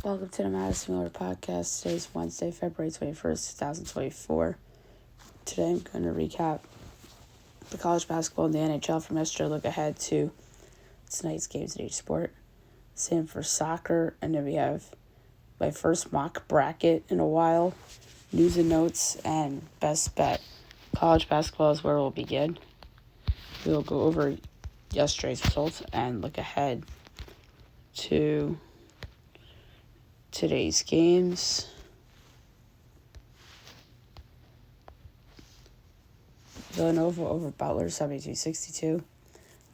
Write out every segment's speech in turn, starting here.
Welcome to the Madison Miller Podcast. Today's Wednesday, February 21st, 2024. Today I'm going to recap the college basketball and the NHL from yesterday. Look ahead to tonight's games in each sport. Same for soccer. And then we have my first mock bracket in a while. News and notes and best bet. College basketball is where we'll begin. We'll go over yesterday's results and look ahead to today's games. Villanova over Butler, 72-62.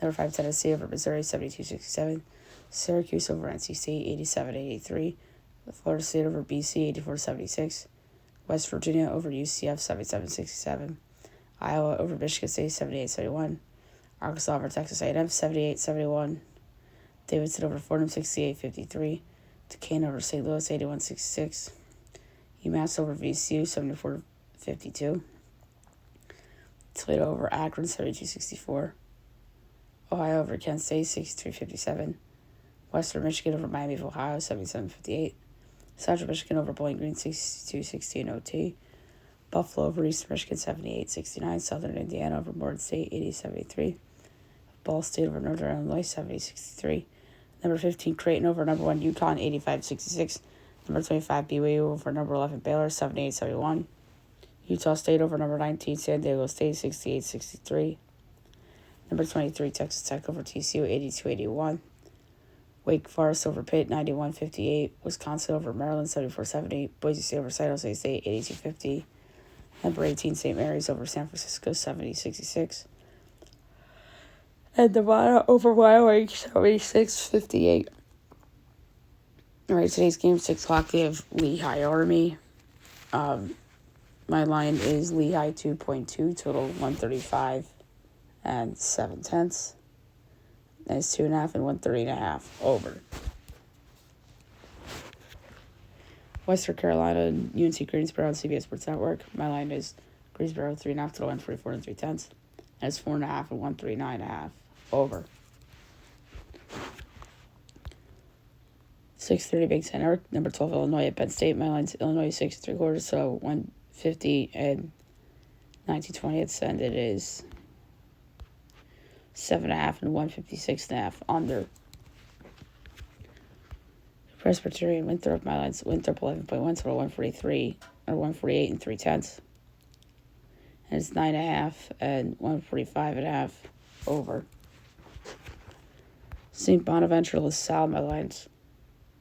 Number 5, Tennessee over Missouri, 72-67. Syracuse over NC State, 87-83. Florida State over BC, 84-76. West Virginia over UCF, 77-67. Iowa over Michigan State, 78-71. Arkansas over Texas A&M, 78-71. Davidson over Fordham, 68-53. Duquesne over St. Louis, 81-66. UMass over VCU, 74-52. Toledo over Akron, 72-64. Ohio over Kansas State, 63-57. Western Michigan over Miami of Ohio, 77-58. Central Michigan over Bowling Green, 62-60 in OT. Buffalo over Eastern Michigan, 78-69. Southern Indiana over Morgan State, 80-73. Ball State over Northern Illinois, 70-63. Number 15, Creighton over number 1, UConn, 85-66. Number 25, BYU over number 11, Baylor, 78-71. Utah State over number 19, San Diego State, 68-63. Number 23, Texas Tech over TCU, 82-81. Wake Forest over Pitt, 91-58. Wisconsin over Maryland, 74-70. Boise State over San Jose State, 82-50. Number 18, St. Mary's over San Francisco, 70-66. And Nevada over Wyoming, 76-58. All right, today's game, 6 o'clock, we have Lehigh Army. My line is Lehigh 2.2, total 135 and 7/10. And it's 2.5 and 130.5 over. Western Carolina and UNC Greensboro on CBS Sports Network. My line is Greensboro 3.5, total 144 and 3/10. And it's 4.5 and 139.5 over. 6:30 Big Ten Network. Number 12 Illinois at Penn State. My line's Illinois 6 3/4, so 150 and 19/20, and it is 7.5 and 156.5 under. Presbyterian Winthrop, my line's Winthrop 11.1, total 143 or 148 and 3/10. And it's 9.5 and 145.5 over. St. Bonaventure LaSalle, my line's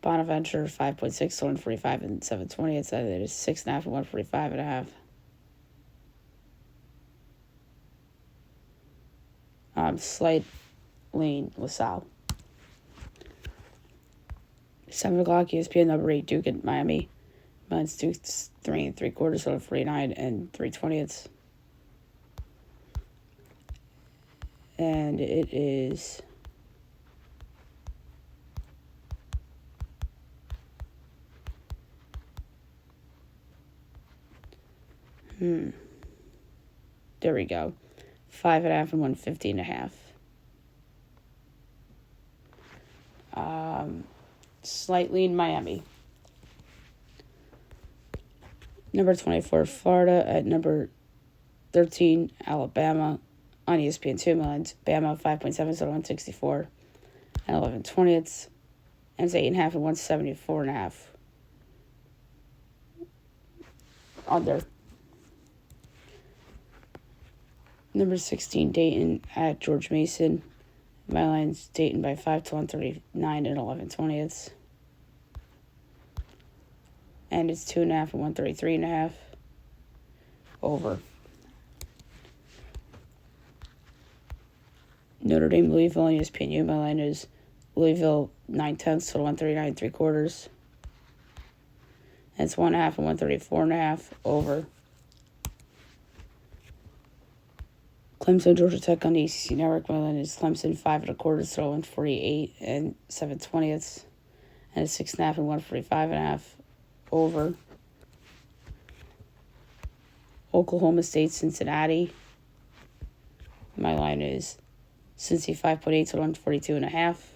Bonaventure 5.6, so 145 and 7/20. It is 6.5 and 145.5. Slight lean LaSalle. 7 o'clock ESPN, number 8 Duke at Miami. Mine's Duke 3 3/4, so 49 and 3/20. And it is there we go. 5.5 and 150.5. Slightly in Miami. Number 24, Florida at number 13, Alabama on ESPN2. Mine's Bama 5.7, so 164 and 11/20. And it's 8.5 and 174.5. Under. Number 16, Dayton at George Mason. My line's Dayton by 5 to 139 and 11/20. And it's 2.5 and 133.5 over. Notre Dame, Louisville on ESPNU. My line is Louisville 9/10 to 139 3/4. And it's 1.5 and 134.5 over. Clemson, Georgia Tech on the ACC Network. My line is Clemson 5 1/4, so 148 and 7/20. And it's 6.5 and 145.5 over. Oklahoma State, Cincinnati. My line is Cincy 5.8 to 142.5.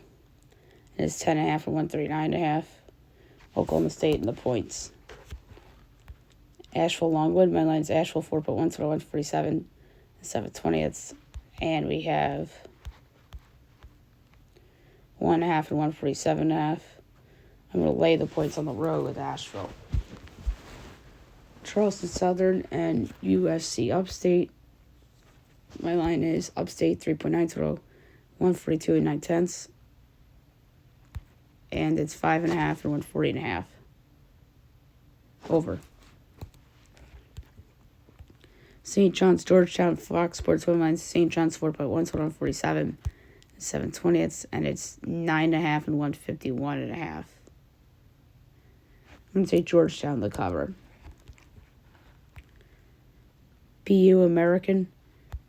And it's 10.5 and 139.5. Oklahoma State in the points. Asheville Longwood, my line's Asheville 4.1 total 147 7/20. And we have 1.5 and 147.5. I'm going to lay the points on the road with Asheville. Charleston Southern and USC Upstate. My line is Upstate 3.9 total 142 9/10. And it's 5.5 and 140.5. Over. St. John's Georgetown Fox Sports Women lines St. John's 4.1 total 147 7/20. And it's 9.5 and 151.5. I'm going to take Georgetown to cover. BU American.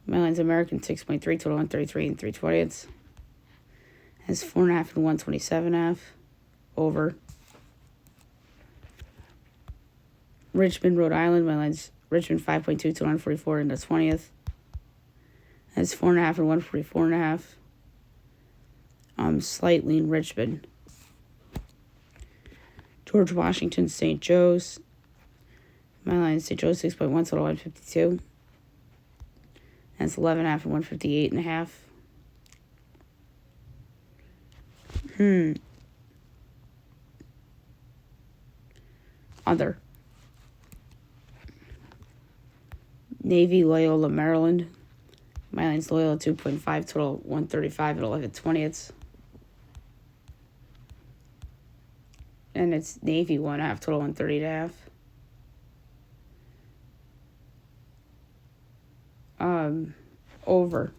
My line's American 6.3 total 133 3/20. Has 4.5 and 127.5. Over. Richmond, Rhode Island. My line's Richmond 5.2 to 144 in the 20th. Has 4.5 and 144.5. Slightly in Richmond. George Washington, St. Joe's. My line is St. Joe's 6.1 total 152. That's 11.5 and 158.5. Other. Navy, Loyola, Maryland. My line's Loyola 2.5 total 135 and 11/20. And it's Navy 1.5 total 130.5. Over.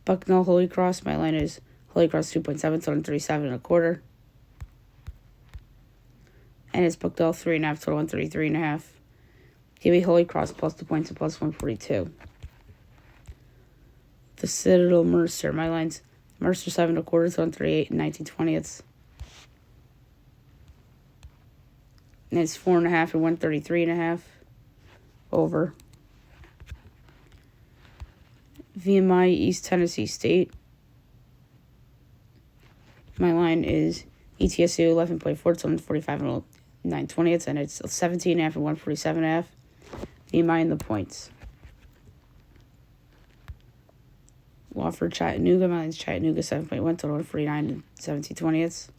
Bucknell, Holy Cross. My line is Holy Cross 2.7 total 137.25. And it's Bucknell 3.5 total 133.5. Give me Holy Cross plus the points and plus 142. The Citadel Mercer. My line's Mercer 7.25 to 138 and 19/20. And it's 4.5 and 133.5. Over. VMI East Tennessee State. My line is ETSU 11.4 to 145 and 9/20, and it's 17.5 and 147.5. VMI in the points. Wofford Chattanooga. My line's Chattanooga 7.1 to 149 and 17/20.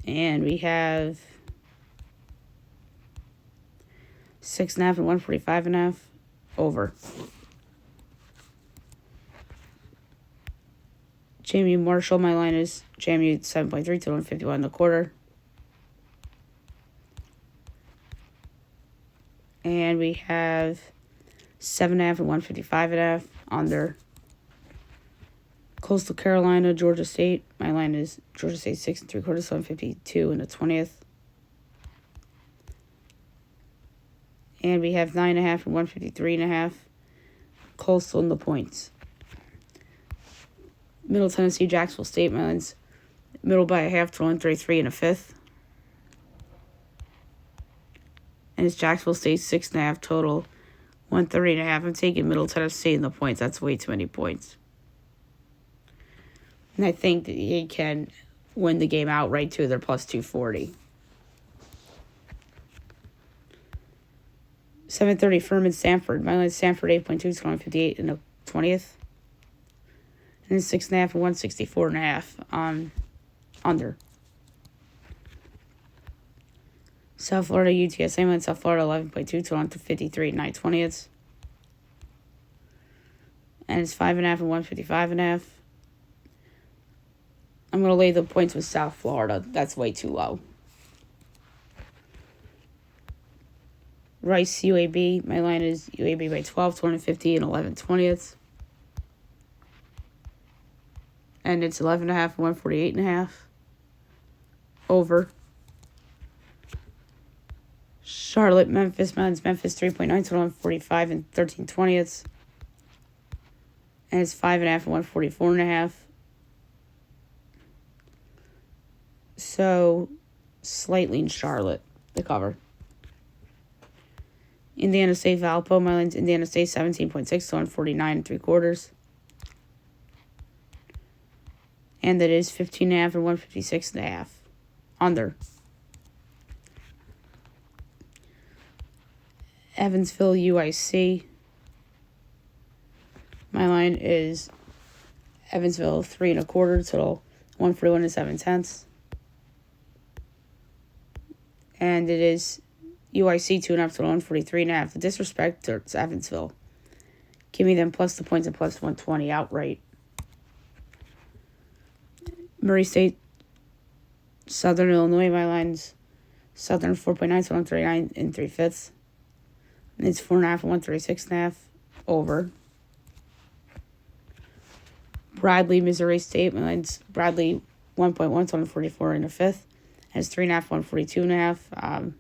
And we have 6.5 and 145.5. Over. JMU Marshall. My line is JMU 7.3 to 151.25. And we have 7.5 and 155.5. Under. Coastal Carolina, Georgia State. My line is Georgia State 6.75 to 152 in the 20th. And we have 9.5 and 153.5. Coastal in the points. Middle Tennessee, Jacksonville State. My line's middle by a half to 133 1/5. And it's Jacksonville State 6.5 total 130.5. I'm taking Middle Tennessee in the points. That's way too many points. And I think that he can win the game outright too. They're plus 240. 7:30 Furman Sanford. My line is Sanford 8.2 to 158 in the 20th. And it's 6.5 and 164.5. Under. South Florida UTSA. My line South Florida 11.2 to 153 9/20. And it's 5.5 and 155.5. I'm going to lay the points with South Florida. That's way too low. Rice UAB. My line is UAB by 12 to 150 and 11/20. And it's 11.5 and 148.5. Over. Charlotte, Memphis. My line's Memphis 3.9 to 145 and 13/20. And it's 5.5 and 144.5. So, slightly in Charlotte, the cover. Indiana State, Valpo. My line's Indiana State 17.6 to 149 3/4. And that is 15.5 and 156.5. Under. Evansville, UIC. My line is Evansville 3.25, total 141 and 7/10. And it is UIC 2.5, total 143.5. The disrespect to Evansville. Give me them plus the points and plus 120 outright. Murray State, Southern Illinois, my line's Southern 4.9, so 139 and 3/5. And it's 4.5 and 136.5 over. Bradley, Missouri State, my line's Bradley 1.1, so 144 and 1/5. And it's 3.5, 142.5.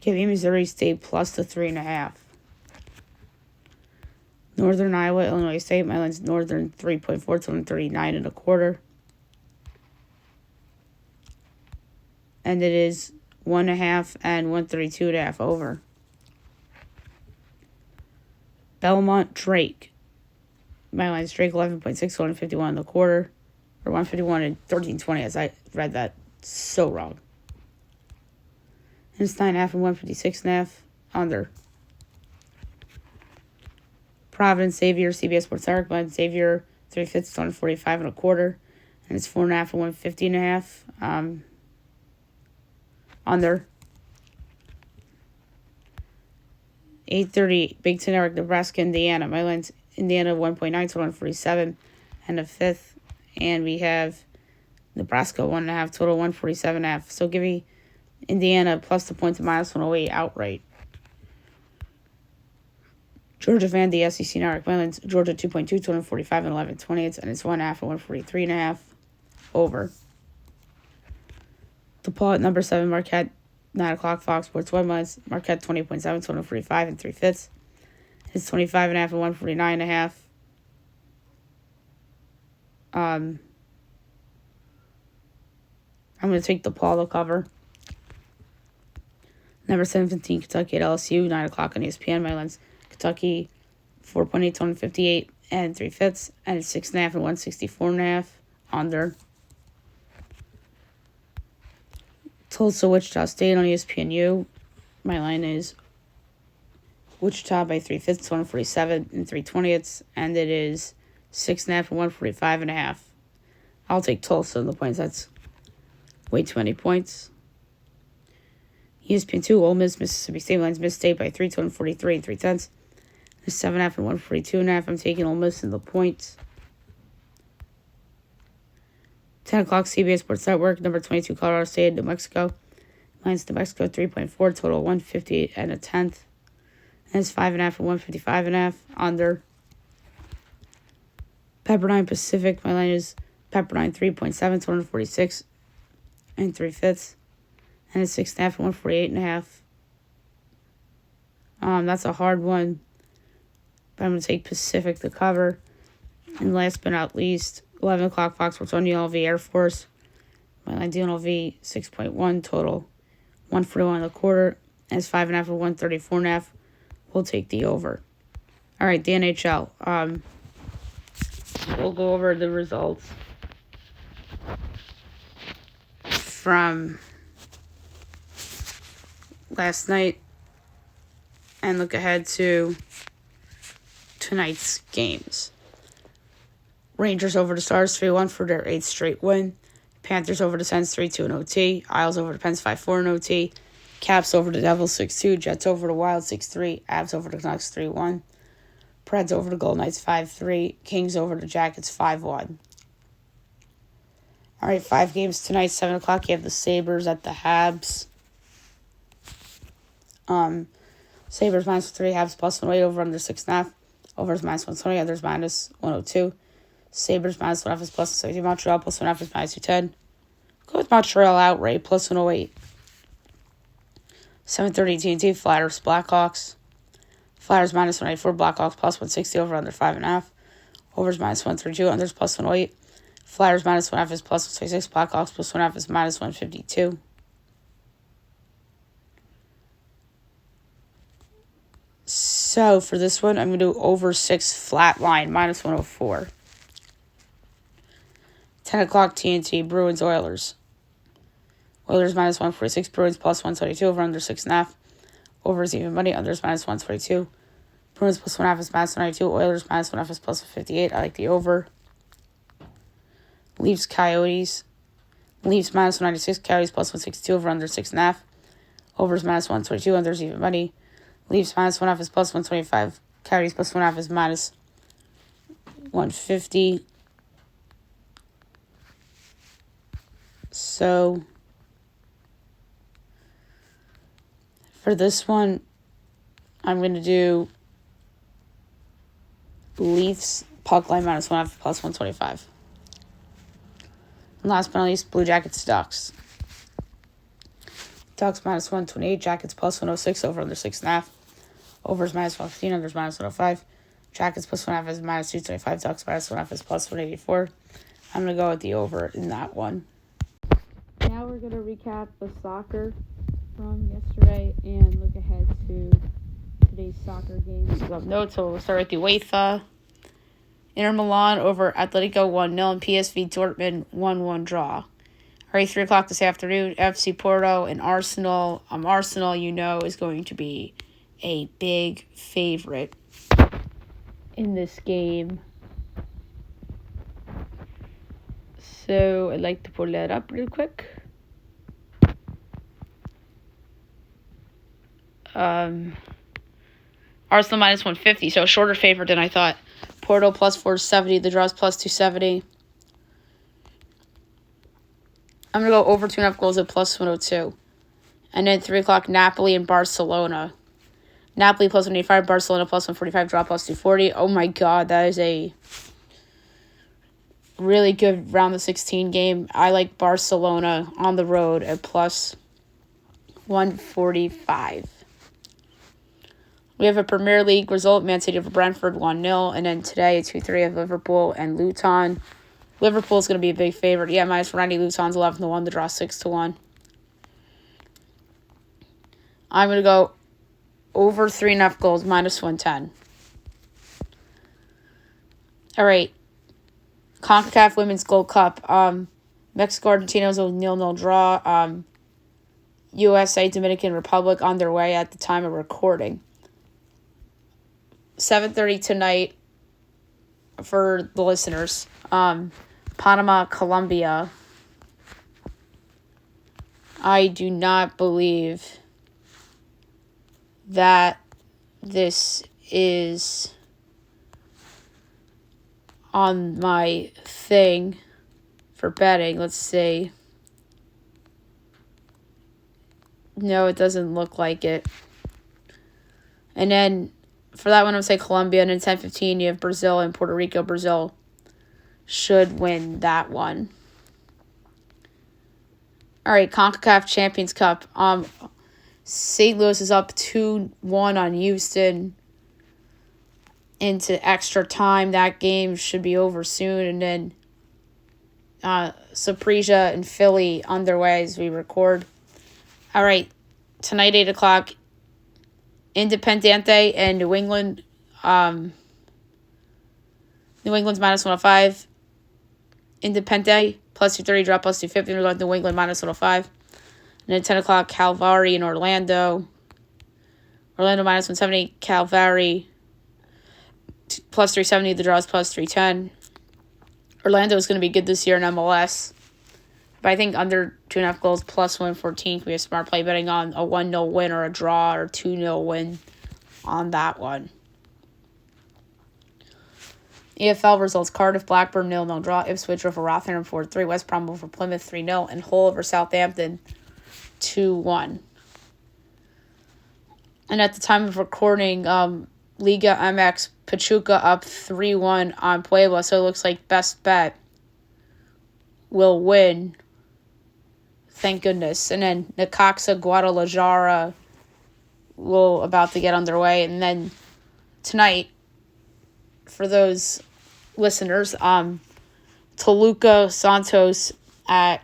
Give me Missouri State plus the 3.5. Northern Iowa, Illinois State, my line's Northern 3.4, so 139.25. And it is 1.5 and 132.5 over. Belmont, Drake. My line's Drake 11.6, 151.25. Or 151 and 13.20, as I read that so wrong. And it's 9.5 and 156.5 under. Providence, Xavier, CBS Sports Network. My Xavier 3/5, 145.25. And it's 4.5 and 150.5. Under. 8:30, Big Ten Network, Nebraska, Indiana. My line's Indiana 1.9 to 147 and 1/5. And we have Nebraska 1.5, total 147.5. So give me Indiana plus the points of minus 108 outright. Georgia Vandy, SEC Network. My line's Georgia 2.2, 245 and 11/20. And it's 1.5 and 143.5 over. DePaul at number 7, Marquette 9 o'clock, Fox Sports 1. Mine's Marquette 20.7, 245 and 3/5. It's 25.5 and 149.5. I'm going to take DePaul to cover. Number 17, Kentucky at LSU, 9 o'clock on ESPN. My line's Kentucky 4.8 to 158 and 3/5. And it's 6.5 and 164.5 under. Tulsa, Wichita State on ESPNU. My line is Wichita by 3/5, 147 and 3/20. And it is 6.5 and 145.5. I'll take Tulsa in the points. That's way too many points. ESPN2, Ole Miss, Mississippi State. Line's Miss State by 3 to 143 and 3/10. It's 7.5 and 142.5. I'm taking Ole Miss in the points. 10 o'clock, CBS Sports Network. Number 22, Colorado State, New Mexico. Line's New Mexico 3.4, total 158 and 1/10. And it's 5.5 and 155.5 under. Pepperdine Pacific. My line is Pepperdine 3.7 to 146 and 3/5. And it's 6.5 and 148.5. That's a hard one. But I'm going to take Pacific to cover. And last but not least, 11 o'clock Fox Sports 1, UNLV Air Force. My line UNLV 6.1, total 141.25. And it's 5.5 and 134.5. We'll take the over. All right, the NHL. We'll go over the results from last night and look ahead to tonight's games. Rangers over the Stars 3-1 for their 8th straight win. Panthers over the Sens 3-2 in OT. Isles over the Pens 5-4 in OT. Caps over the Devils 6-2. Jets over the Wild 6-3. Avs over the Canucks 3-1. Preds over the Golden Knights 5-3. Kings over the Jackets 5-1. All right, 5 games tonight, 7 o'clock. You have the Sabres at the Habs. Sabres -3, Habs +108, over under 6.5. Over is -120, others -102. Sabres -1.5 is +170. Montreal +1.5 is -210. Go with Montreal outright, +108. 7:30 TNT, Flyers, Blackhawks. Flyers -184, Blackhawks +160, over under 5.5. Overs -132, unders +108. Flyers -1.5 is +126, Blackhawks +1.5 is -152. So for this one, I'm going to do over 6 flat line, -104. 10 o'clock TNT, Bruins, Oilers. Oilers minus 146, Bruins plus 122, over under 6.5. Over is even money, unders minus 122. Bruins plus 1.5 is minus 192, Oilers minus 1.5 is plus 58. I like the over. Leafs, Coyotes. Leafs minus 196, Coyotes plus 162, over under 6.5. Overs minus 122, unders even money. Leafs minus 1.5 is plus 125. Coyotes plus 1.5 is minus 150. So, for this one, I'm going to do Leafs puck line minus 1.5 plus 125. And last but not least, Blue Jackets, Ducks. Ducks minus 128, Jackets plus 106, over under 6.5. Overs minus 115, unders minus 105. Jackets plus 1.5 is minus 225, Ducks minus 1.5 is plus 184. I'm going to go with the over in that one. Now we're going to recap the soccer from yesterday and look ahead to today's soccer games. Love notes, so we'll start with the UEFA. Inter Milan over Atletico 1-0 and PSV Dortmund 1-1 draw. All right, 3 o'clock this afternoon, FC Porto and Arsenal. Arsenal, is going to be a big favorite in this game. So I'd like to pull that up real quick. Arsenal minus 150, so a shorter favorite than I thought. Porto plus 470, the draw's plus 270. I'm going to go over 2.5 goals at plus 102. And then 3 o'clock, Napoli and Barcelona. Napoli plus 185, Barcelona plus 145, draw plus 240. Oh my God, that is a really good round of 16 game. I like Barcelona on the road at plus 145. We have a Premier League result, Man City over Brentford 1-0. And then today, 2-3 of Liverpool and Luton. Liverpool's going to be a big favorite. Yeah, minus 490. Luton's 11-1. The draw 6-1. I'm going to go over 3.5 goals, minus 110. All right. CONCACAF Women's Gold Cup. Mexico, Argentina was a 0-0 draw. USA, Dominican Republic on their way at the time of recording. 7:30 tonight for the listeners. Panama, Colombia. I do not believe that this is on my thing for betting. Let's see. No, it doesn't look like it. And then for that one, I'm going to say Colombia. And in 10:15, you have Brazil and Puerto Rico. Brazil should win that one. All right, CONCACAF Champions Cup. St. Louis is up 2-1 on Houston into extra time. That game should be over soon. And then Saprissa and Philly on their way as we record. All right, tonight, 8 o'clock, Independiente and New England. New England's minus 105. Independiente plus 230, drop plus 250. We're going to New England minus 105. And then 10 o'clock, Calvary in Orlando. Orlando minus 170. Calvary plus 370. The draw is plus 310. Orlando is going to be good this year in MLS. But I think under 2.5 goals plus 114 can be a smart play betting on a 1-0 win or a draw or 2-0 win on that one. EFL results: Cardiff, Blackburn 0-0 draw. Ipswich over Rotherham 4-3. West Brom over Plymouth 3-0. And Hull over Southampton 2-1. And at the time of recording, Liga MX, Pachuca up 3-1 on Puebla. So it looks like best bet will win. Thank goodness. And then Necaxa, Guadalajara will about to get underway. And then tonight, for those listeners, Toluca, Santos at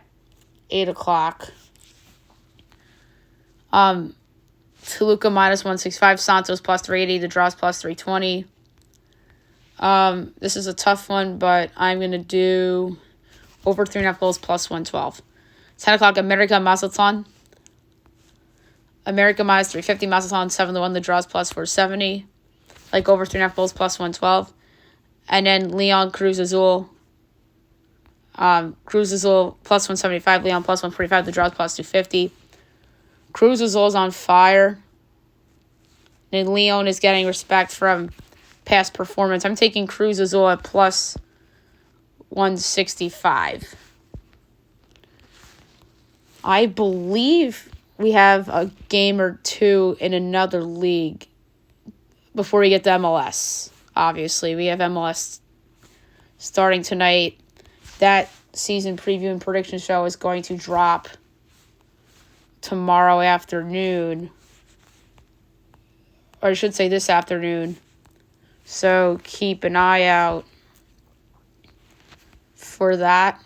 8 o'clock. Toluca minus 165, Santos plus 380, the draw's plus 320. This is a tough one, but I'm going to do Over 3.5 goals plus 112. 10 o'clock, America Mazatlan. America minus 350. Mazatlan 7-1. The draws plus 470. Like over 3.5 goals plus 112. And then Leon Cruz Azul. Cruz Azul plus 175. Leon plus 145. The draws plus 250. Cruz Azul is on fire. And Leon is getting respect from past performance. I'm taking Cruz Azul at plus 165. I believe we have a game or two in another league before we get to MLS. Obviously, we have MLS starting tonight. That season preview and prediction show is going to drop tomorrow afternoon. Or I should say this afternoon. So keep an eye out for that.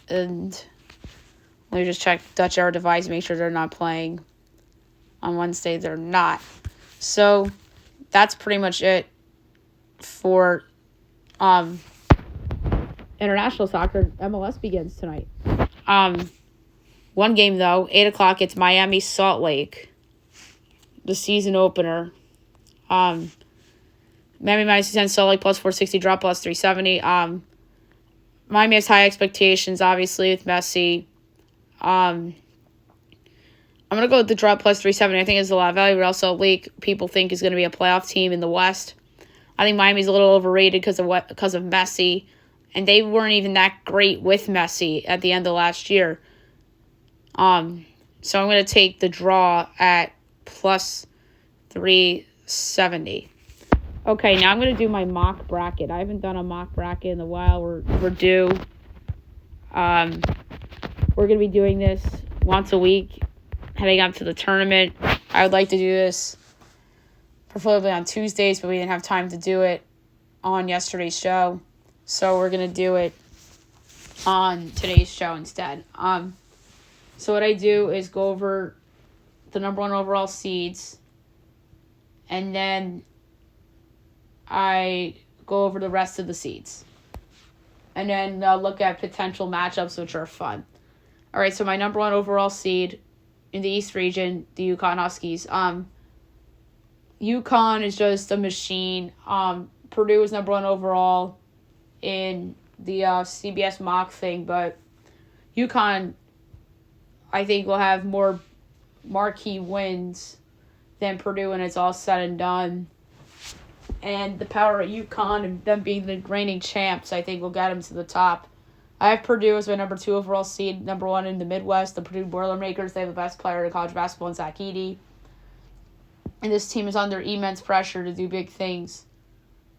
And let me just check Dutch Air Device, make sure they're not playing on Wednesday. They're not. So that's pretty much it for international soccer. MLS begins tonight. One game, though, 8 o'clock, it's Miami Salt Lake, the season opener. Miami minus 10, Salt Lake plus 460, draw plus 370. Miami has high expectations, obviously, with Messi. I'm going to go with the draw plus 370. I think it's a lot of value, but also Lake people think is going to be a playoff team in the West. I think Miami's a little overrated because of Messi, and they weren't even that great with Messi at the end of last year. So I'm going to take the draw at plus 370. Okay, now I'm going to do my mock bracket. I haven't done a mock bracket in a while. We're due. We're going to be doing this once a week, heading up to the tournament. I would like to do this preferably on Tuesdays, but we didn't have time to do it on yesterday's show. So we're going to do it on today's show instead. So what I do is go over the number 1 overall seeds, and then I go over the rest of the seeds. And then look at potential matchups, which are fun. All right, so my number 1 overall seed in the East region, the UConn Huskies. UConn is just a machine. Purdue is number 1 overall in the CBS mock thing, but UConn, I think, will have more marquee wins than Purdue when it's all said and done. And the power of UConn and them being the reigning champs, I think, will get them to the top. I have Purdue as my number 2 overall seed, number 1 in the Midwest, the Purdue Boilermakers. They have the best player in college basketball in Zach Edey. And this team is under immense pressure to do big things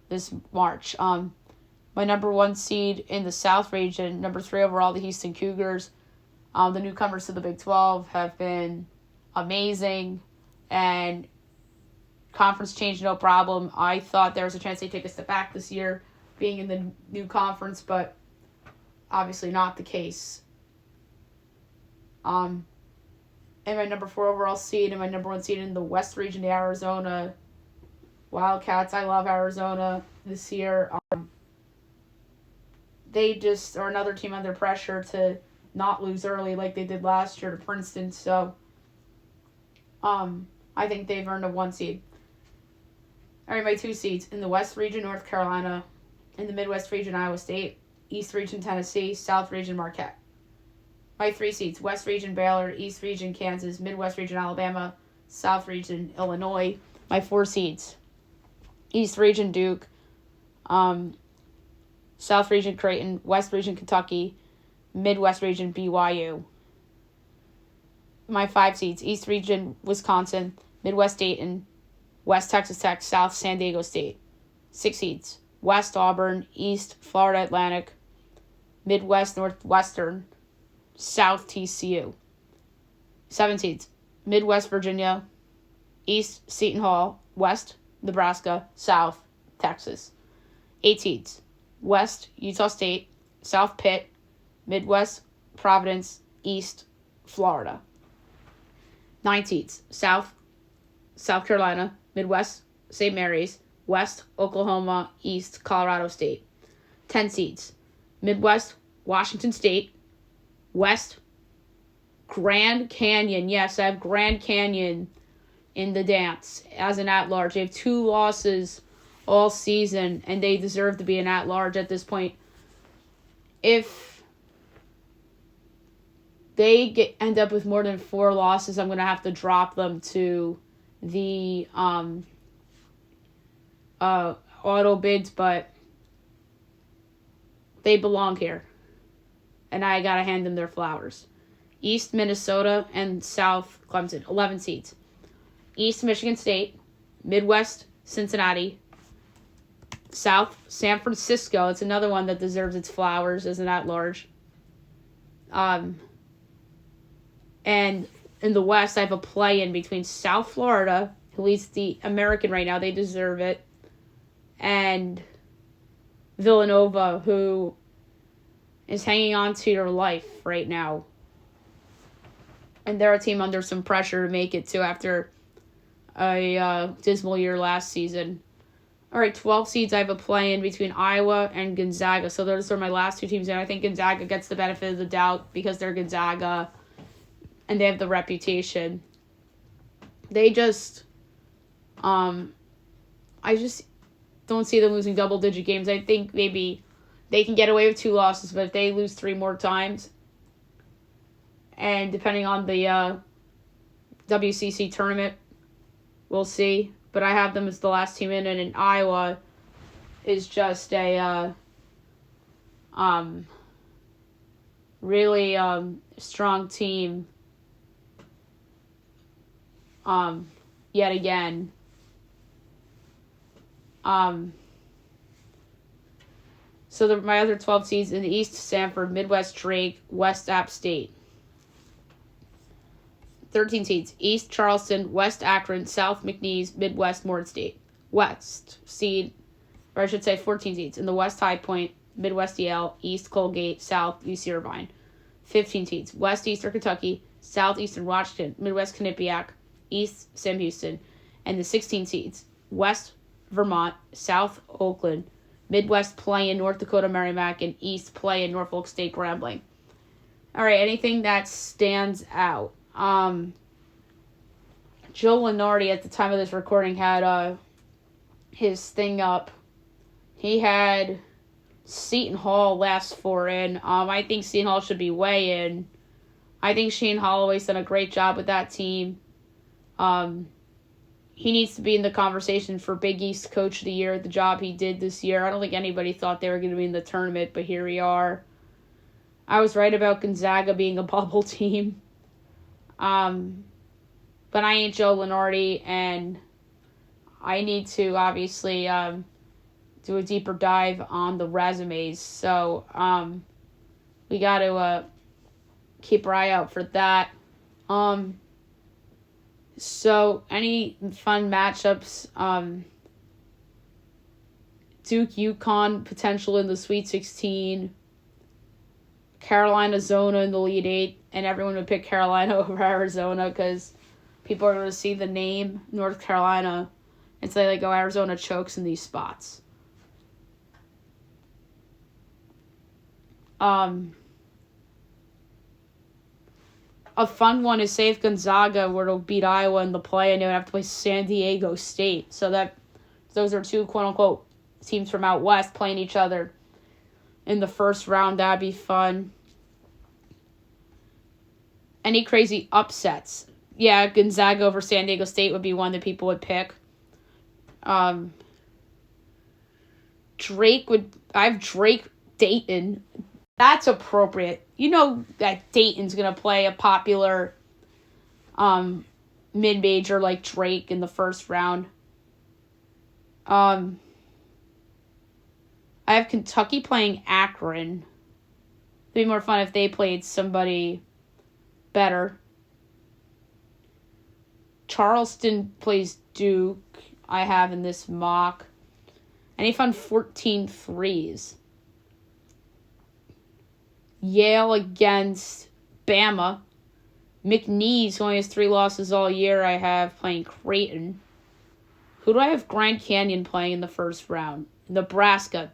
this March. My number 1 seed in the South region, number 3 overall, the Houston Cougars. The newcomers to the Big 12 have been amazing, and conference change, no problem. I thought there was a chance they'd take a step back this year, being in the new conference, but obviously not the case. And my number 4 overall seed and my number 1 seed in the West region, the Arizona Wildcats. I love Arizona this year. They just are another team under pressure to not lose early like they did last year to Princeton. So I think they've earned a 1 seed. All right, my 2 seeds. In the West region, North Carolina. In the Midwest region, Iowa State. East region, Tennessee. South region, Marquette. My 3 seeds. West region, Baylor. East region, Kansas. Midwest region, Alabama. South region, Illinois. My 4 seeds. East region, Duke. South region, Creighton. West region, Kentucky. Midwest region, BYU. My 5 seeds. East region, Wisconsin. Midwest, Dayton. West, Texas Tech. South, San Diego State. 6 seeds. West, Auburn. East, Florida Atlantic. Midwest, Northwestern. South, TCU. 7 seeds. Midwest, Virginia. East, Seton Hall. West, Nebraska. South, Texas. 8 seeds. West, Utah State. South, Pitt. Midwest, Providence. East, Florida. 9 seeds. South, South Carolina. Midwest, St. Mary's. West, Oklahoma. East, Colorado State. 10 seeds. Midwest, Washington State. West, Grand Canyon. Yes, I have Grand Canyon in the dance as an at-large. They have 2 losses all season, and they deserve to be an at-large at this point. If they end up with more than 4 losses, I'm going to have to drop them to the auto bids, but they belong here. And I got to hand them their flowers. East, Minnesota, and South, Clemson. 11 seeds. East, Michigan State. Midwest, Cincinnati. South, San Francisco. It's another one that deserves its flowers as an at-large. And in the West, I have a play-in between South Florida, who leads the American right now. They deserve it. And Villanova, who is hanging on to their life right now. And they're a team under some pressure to make it to after a dismal year last season. All right, 12 seeds. I have a play-in between Iowa and Gonzaga. So those are my last 2 teams. And I think Gonzaga gets the benefit of the doubt because they're Gonzaga and they have the reputation. They just, I just don't see them losing double-digit games. I think maybe they can get away with 2 losses, but if they lose 3 more times, and depending on the WCC tournament, we'll see. But I have them as the last team in, and in Iowa is just a really strong team yet again. So my other 12 seeds in the East, Sanford, Midwest, Drake, West, App State. 13 seeds. East, Charleston, West, Akron, South, McNeese, Midwest, Morton State. West seed, or I should say 14 seeds. In the West, High Point, Midwest, Yale, East, Colgate, South, UC Irvine. 15 seeds. West, Eastern Kentucky, South, Eastern Washington, Midwest, Quinnipiac, East, Sam Houston. And the 16 seeds. West, Vermont, South, Oakland, Midwest, play in North Dakota, Merrimack, and East, play in Norfolk State, Grambling. All right, anything that stands out? Joe Lenardi at the time of this recording had his thing up. He had Seton Hall last 4 in. I think Seton Hall should be way in. I think Shane Holloway's done a great job with that team. He needs to be in the conversation for Big East Coach of the Year, the job he did this year. I don't think anybody thought they were going to be in the tournament, but here we are. I was right about Gonzaga being a bubble team. But I ain't Joe Lenardi, and I need to obviously do a deeper dive on the resumes. So we got to keep our eye out for that. So any fun matchups? Duke, UConn potential in the Sweet 16. Carolina, Zona in the Elite 8, and everyone would pick Carolina over Arizona because people are going to see the name North Carolina and say, like, oh, Arizona chokes in these spots. A fun one is say if Gonzaga were to beat Iowa in the play, and they would have to play San Diego State. So those are 2 quote-unquote teams from out west playing each other in the first round. That'd be fun. Any crazy upsets? Yeah, Gonzaga over San Diego State would be one that people would pick. I have Drake Dayton. That's appropriate. You know that Dayton's going to play a popular mid-major like Drake in the first round. I have Kentucky playing Akron. It'd be more fun if they played somebody better. Charleston plays Duke. I have in this mock. Any fun 14 threes? Yale against Bama. McNeese, who only has 3 losses all year, I have playing Creighton. Who do I have Grand Canyon playing in the first round? Nebraska.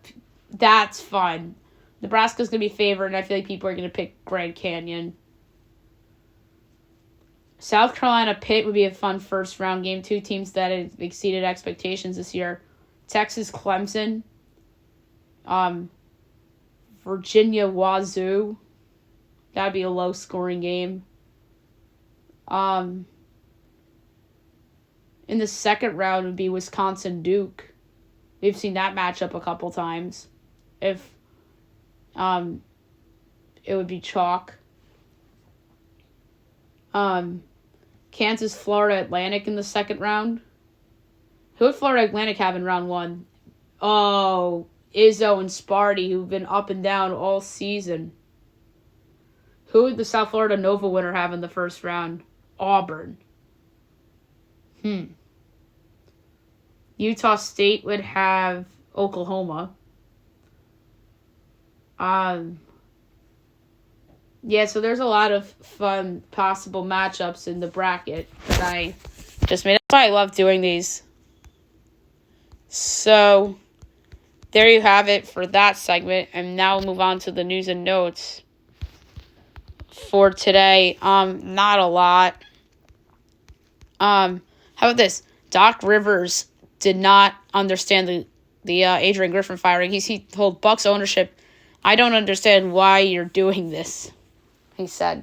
That's fun. Nebraska's going to be favored, and I feel like people are going to pick Grand Canyon. South Carolina Pitt would be a fun first round game. Two teams that have exceeded expectations this year. Texas Clemson. Virginia Wazoo. That'd be a low scoring game. In the second round would be Wisconsin Duke. We've seen that matchup a couple times. If it would be chalk. Kansas Florida Atlantic in the second round. Who would Florida Atlantic have in round one? Oh, Izzo and Sparty, who've been up and down all season. Who would the South Florida Nova winner have in the first round? Auburn. Utah State would have Oklahoma. Yeah, so there's a lot of fun possible matchups in the bracket that I just made. That's why I love doing these. So there you have it for that segment. And now we'll move on to the news and notes for today. Not a lot. How about this? Doc Rivers did not understand the Adrian Griffin firing. He told Bucks ownership, "I don't understand why you're doing this," he said.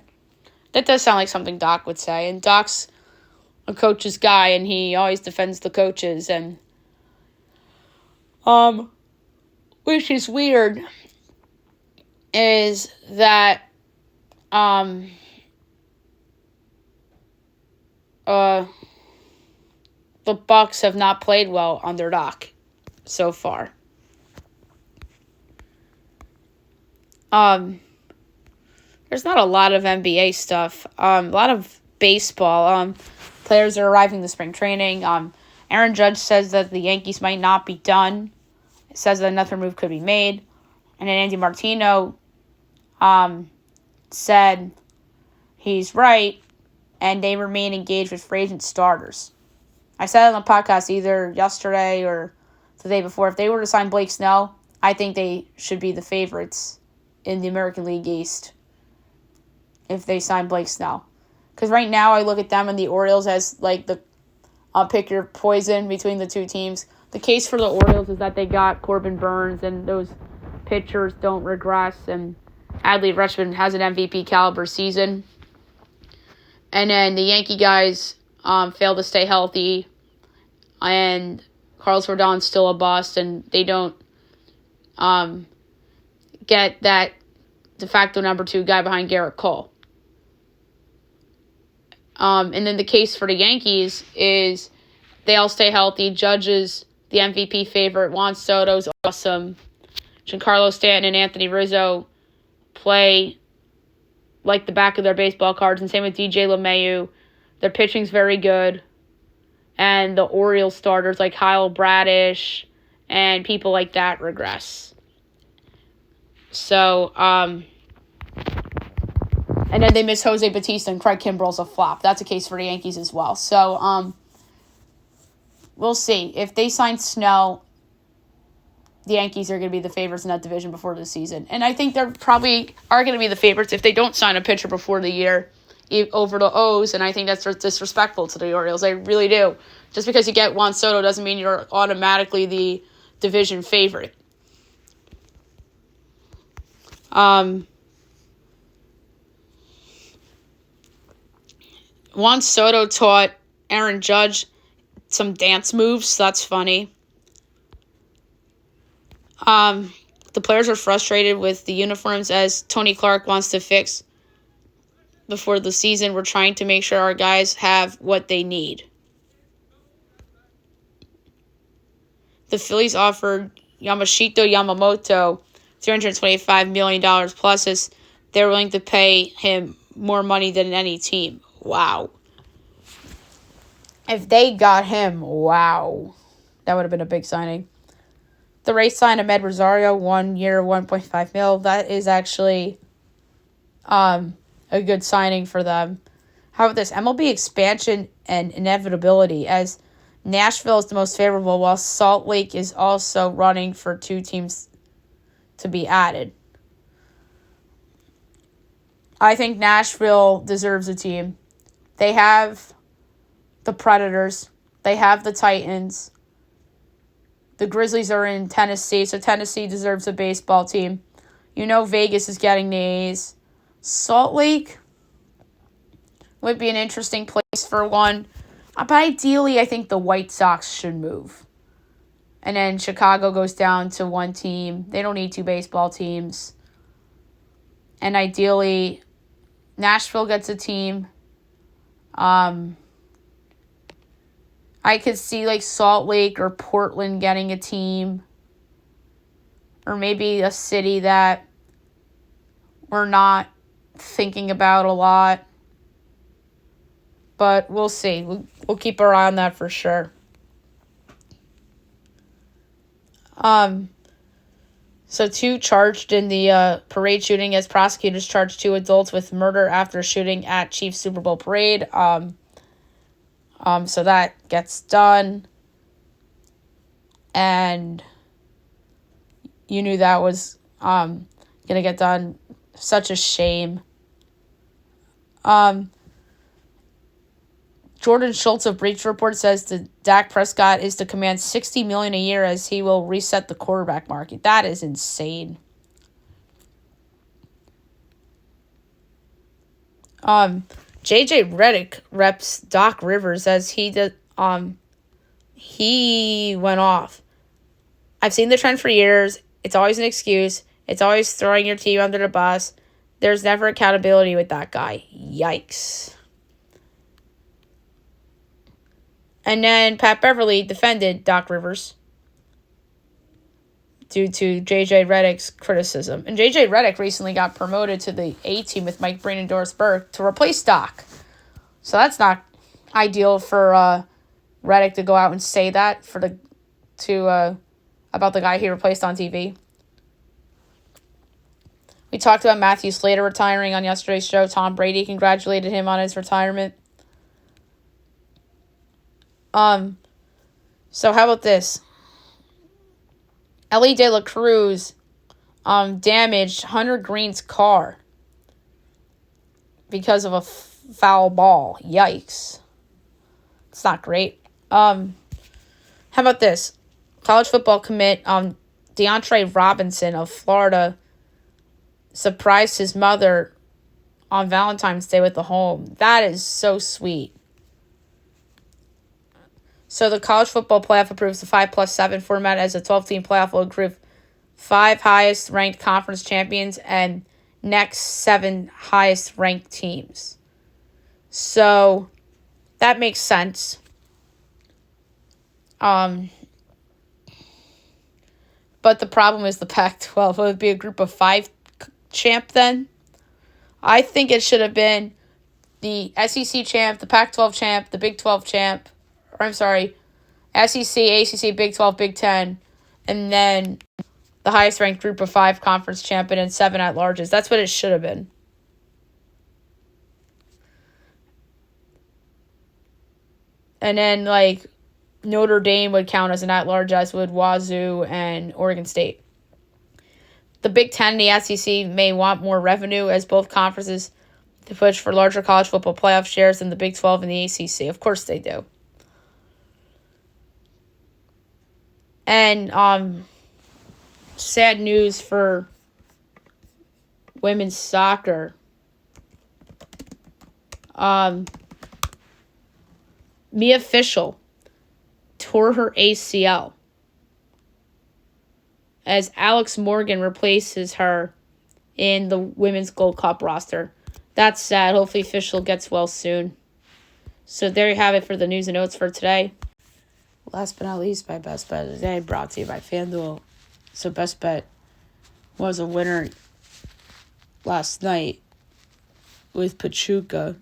That does sound like something Doc would say. And Doc's a coach's guy, and he always defends the coaches. And which is weird, is that the Bucks have not played well under Doc so far. There's not a lot of NBA stuff. A lot of baseball. Players are arriving to spring training. Aaron Judge says that the Yankees might not be done. It says that another move could be made. And then Andy Martino said he's right, and they remain engaged with free agent starters. I said on the podcast either yesterday or the day before, if they were to sign Blake Snell, I think they should be the favorites in the American League East if they sign Blake Snell. Because right now I look at them and the Orioles as like the pick your poison between the two teams. The case for the Orioles is that they got Corbin Burns and those pitchers don't regress, and Adley Rutschman has an MVP caliber season. And then the Yankee guys fail to stay healthy, and Carlos Rodon's still a bust, and they don't get that de facto number 2 guy behind Garrett Cole. And then the case for the Yankees is they all stay healthy. Judge is the MVP favorite. Juan Soto's awesome. Giancarlo Stanton and Anthony Rizzo play like the back of their baseball cards, and same with DJ LeMahieu. Their pitching's very good. And the Orioles starters like Kyle Bradish and people like that regress. So, and then they miss Jose Bautista, and Craig Kimbrell's a flop. That's a case for the Yankees as well. So, we'll see. If they sign Snell, the Yankees are going to be the favorites in that division before the season. And I think they're probably are going to be the favorites if they don't sign a pitcher before the year over the O's, and I think that's disrespectful to the Orioles. I really do. Just because you get Juan Soto doesn't mean you're automatically the division favorite. Juan Soto taught Aaron Judge some dance moves, so that's funny. The players are frustrated with the uniforms, as Tony Clark wants to fix before the season. We're trying to make sure our guys have what they need. The Phillies offered Yamashita Yamamoto $325 million plus as they're willing to pay him more money than any team. Wow. If they got him, wow. That would have been a big signing. The Rays signed Ahmed Rosario, 1 year, $1.5 million. That is actually a good signing for them. How about this? MLB expansion and inevitability, as Nashville is the most favorable, while Salt Lake is also running for 2 teams to be added. I think Nashville deserves a team. They have the Predators. They have the Titans. The Grizzlies are in Tennessee, so Tennessee deserves a baseball team. Vegas is getting the A's. Salt Lake would be an interesting place for one. But ideally, I think the White Sox should move. And then Chicago goes down to 1 team. They don't need 2 baseball teams. And ideally, Nashville gets a team. I could see Salt Lake or Portland getting a team. Or maybe a city that we're not thinking about a lot. But we'll see. We'll keep our eye on that for sure. So 2 charged in the parade shooting as prosecutors charged 2 adults with murder after shooting at Chiefs Super Bowl parade. So that gets done. And you knew that was going to get done. Such a shame. Jordan Schultz of Breach Report says that Dak Prescott is to command $60 million a year as he will reset the quarterback market. That is insane. JJ Redick reps Doc Rivers as he went off. I've seen the trend for years. It's always an excuse. It's always throwing your team under the bus. There's never accountability with that guy. Yikes. And then Pat Beverly defended Doc Rivers due to J.J. Redick's criticism. And J.J. Redick recently got promoted to the A team with Mike Breen and Doris Burke to replace Doc. So that's not ideal for Redick to go out and say that about the guy he replaced on TV. We talked about Matthew Slater retiring on yesterday's show. Tom Brady congratulated him on his retirement. So how about this? Ellie De La Cruz damaged Hunter Green's car because of a foul ball. Yikes. It's not great. How about this? College football commit DeAndre Robinson of Florida surprised his mother on Valentine's Day with a home. That is so sweet. So the college football playoff approves the 5+7 format as a 12-team playoff will include 5 highest-ranked conference champions and next 7 highest-ranked teams. So that makes sense. But the problem is the Pac-12. Will it be a group of 5 champ then? I think it should have been the SEC champ, the Pac-12 champ, the Big 12 champ. SEC, ACC, Big 12, Big 10, and then the highest-ranked group of 5 conference champion and 7 at-larges. That's what it should have been. And then, Notre Dame would count as an at-large, as would Wazoo and Oregon State. The Big 10 and the SEC may want more revenue as both conferences to push for larger college football playoff shares than the Big 12 and the ACC. Of course they do. And sad news for women's soccer. Mia Fishel tore her ACL as Alex Morgan replaces her in the Women's Gold Cup roster. That's sad. Hopefully Fishel gets well soon. So there you have it for the news and notes for today. Last but not least, my best bet of the day brought to you by FanDuel. So best bet was a winner last night with Pachuca.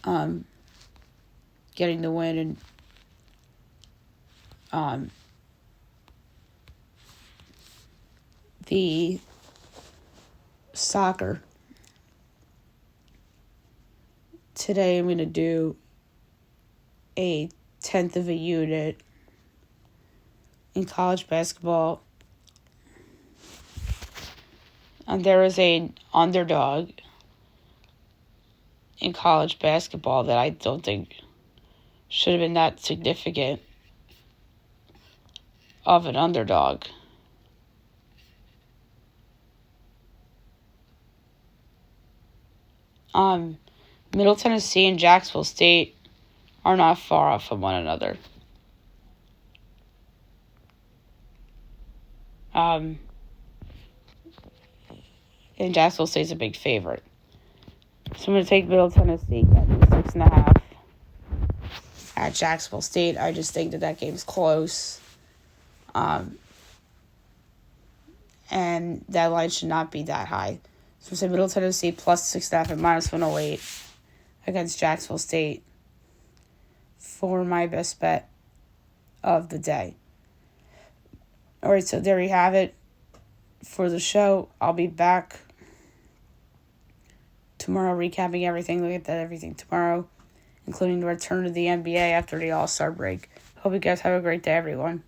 Getting the win and the soccer. Today I'm going to do a tenth of a unit in college basketball. And there is an underdog in college basketball that I don't think should have been that significant of an underdog. Middle Tennessee and Jacksonville State are not far off from one another. And Jacksonville State's a big favorite. So I'm going to take Middle Tennessee at 6.5 at Jacksonville State. I just think that game's close. And that line should not be that high. So say Middle Tennessee plus 6.5 and minus 108 against Jacksonville State for my best bet of the day. All right, so there you have it for the show. I'll be back tomorrow recapping everything. Look at everything tomorrow, including the return of the NBA after the All-Star break. Hope you guys have a great day, everyone.